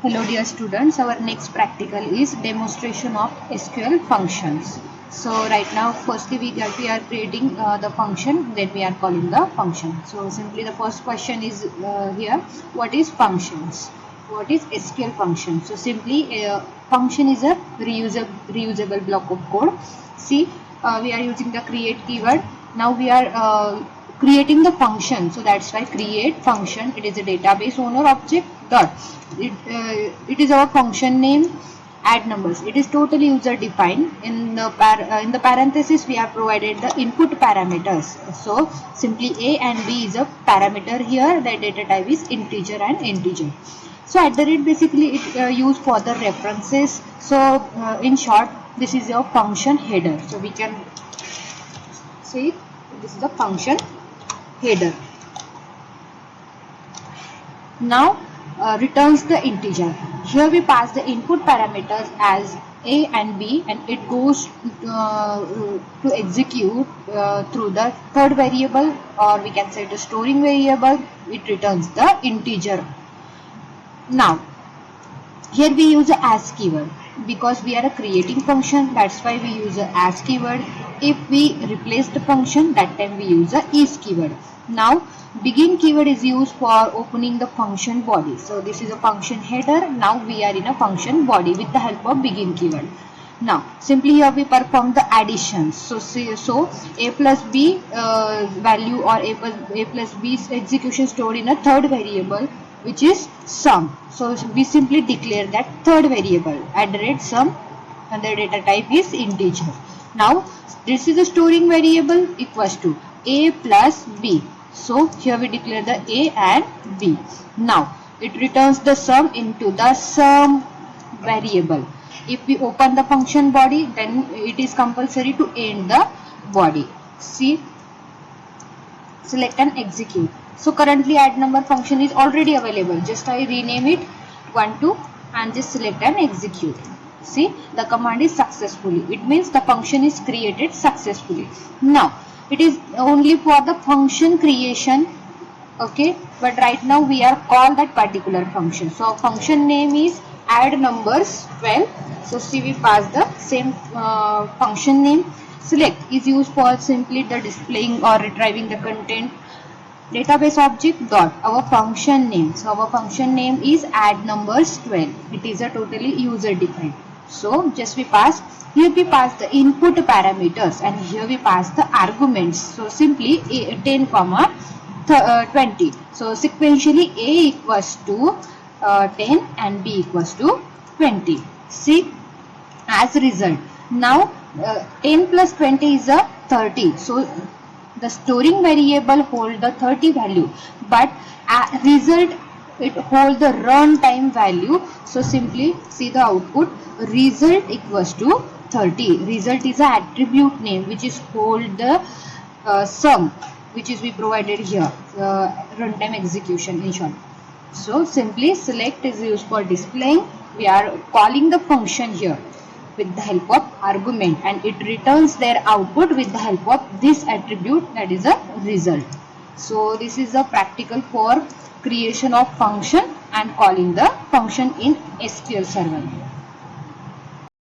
Hello dear students, our next practical is demonstration of SQL functions. So right now firstly we are creating the function, then we are calling the function. So simply the first question is here, what is functions? What is SQL function? So simply function is a reusable block of code. See, we are using the create keyword. Now we are creating the function, so that's why create function. It is a database owner object dot it is our function name. Add numbers, it is totally user defined. In the parenthesis we have provided the input parameters. So simply a and b is a parameter here. The data type is integer and integer. So at the rate basically it used for the references. So in short, this is your function header. So we can see this is a function header. Now returns the integer. Here we pass the input parameters as a and b, and it goes to execute through the third variable, or we can say the storing variable. It returns the integer. Now here we use a as keyword because we are a creating function. That's why we use a as keyword. If we replace the function, that time we use a is keyword. Now begin keyword is used for opening the function body. So this is a function header. Now we are in a function body with the help of begin keyword. Now simply here we perform the additions. So a plus b value, or a plus b's execution stored in a third variable, which is sum. So we simply declare that third variable @sum, and the data type is integer. Now this is a storing variable equals to a plus b. So here we declare the a and b. Now it returns the sum into the sum variable. If we open the function body, then it is compulsory to end the body. See, select and execute. So currently add number function is already available. Just I rename it 12 and just select and execute. See, the command is successfully. It means the function is created successfully. Now it is only for the function creation, okay, but right now we are call that particular function. So function name is add numbers 12. So see, we pass the same function name. Select is used for simply the displaying or retrieving the content. Database object dot our function name. So our function name is add numbers 12. It is a totally user defined. So just we pass. Here we pass the input parameters, and here we pass the arguments. So simply 10 comma 20. So sequentially a equals to 10 and b equals to 20. See, as result, now 10 plus 20 is a 30. So the storing variable hold the 30 value, but result it hold the runtime value. So simply see the output, result equals to 30. Result is an attribute name which is hold the sum, which is we provided here, runtime execution in short. So simply select is used for displaying. We are calling the function here with the help of argument, and it returns their output with the help of this attribute, that is a result. So this is a practical for creation of function and calling the function in SQL Server.